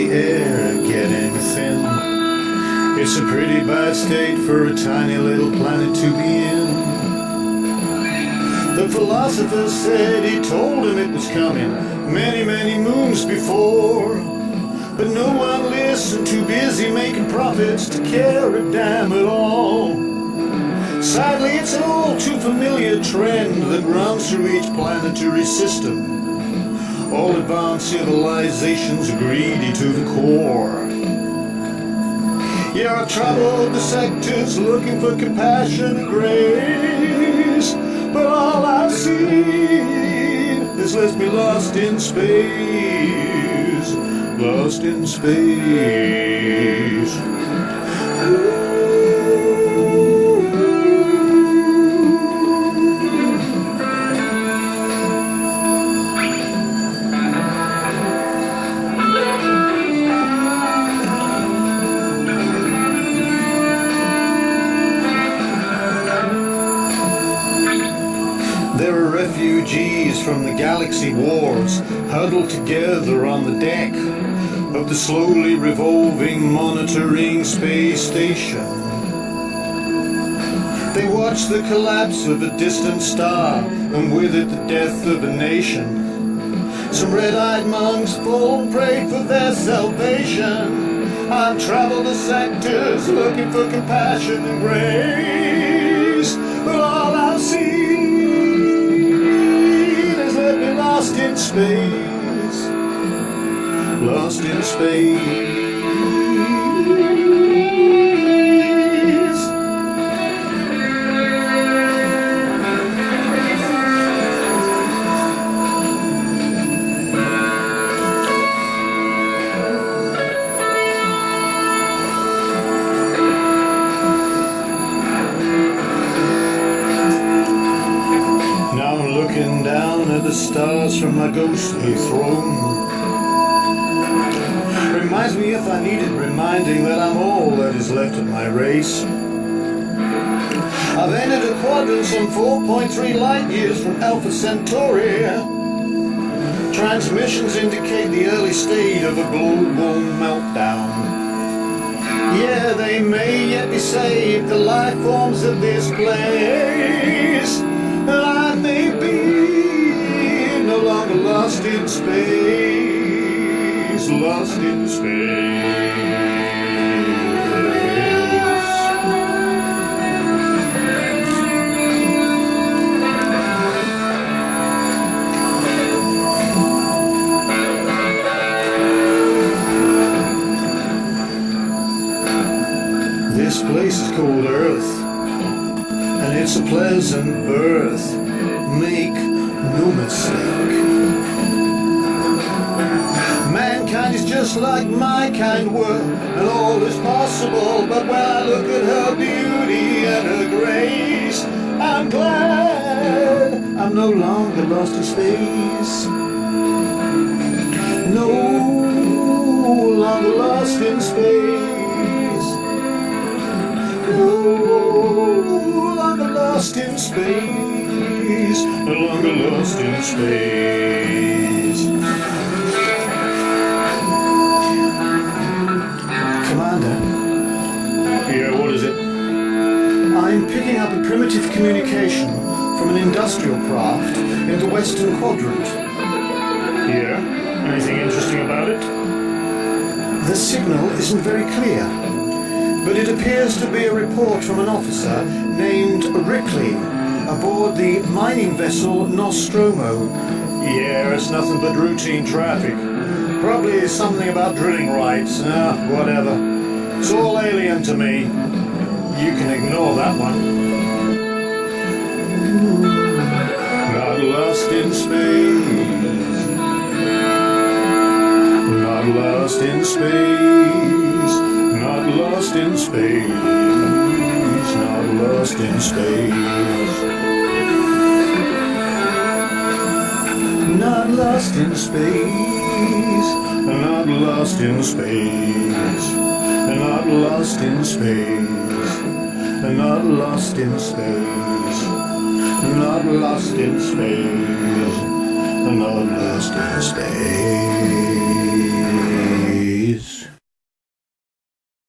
the air getting thin. It's a pretty bad state for a tiny little planet to be in. The philosopher said he told him it was coming many, many moons before. But no one listened, too busy making profits to care a damn at all. Sadly, it's an all too familiar trend that runs through each planetary system. All advanced civilizations are greedy to the core. Yeah, I've traveled the sectors looking for compassion and grace, but all I've seen has left me lost in space, lost in space. There are refugees from the galaxy wars huddled together on the deck of the slowly revolving monitoring space station. They watch the collapse of a distant star and with it the death of a nation. Some red-eyed monks fall prey for their salvation. I've traveled the sectors looking for compassion and grace, but all I've seen lost in space, lost in space. Now I'm looking down at the stars from my ghostly throne. Reminds me, if I needed reminding, that I'm all that is left of my race. I've entered a quadrant some 4.3 light years from Alpha Centauri. Transmissions indicate the early state of a global meltdown. Yeah, they may yet be saved, the life forms of this place, and I may be no longer lost in space, lost in space. This place is called Earth, and it's a pleasant berth. Make no mistake. Mankind is just like my kind were, and all is possible. But when I look at her beauty and her grace, I'm glad I'm no longer lost in space. No longer lost in space. No longer lost in space. No longer lost in space. Commander? Yeah, what is it? I'm picking up a primitive communication from an industrial craft in the Western Quadrant. Yeah? Anything interesting about it? The signal isn't very clear, but it appears to be a report from an officer named Ripley aboard the mining vessel Nostromo. Yeah, it's nothing but routine traffic. Probably something about drilling rights. Whatever. It's all alien to me. You can ignore that one. Not lost in space. Not lost in space. Not lost in space. Not lost in space. Not lost in space. Not lost in space. Not lost in space. Not lost in space. Not lost in space. Not lost in space.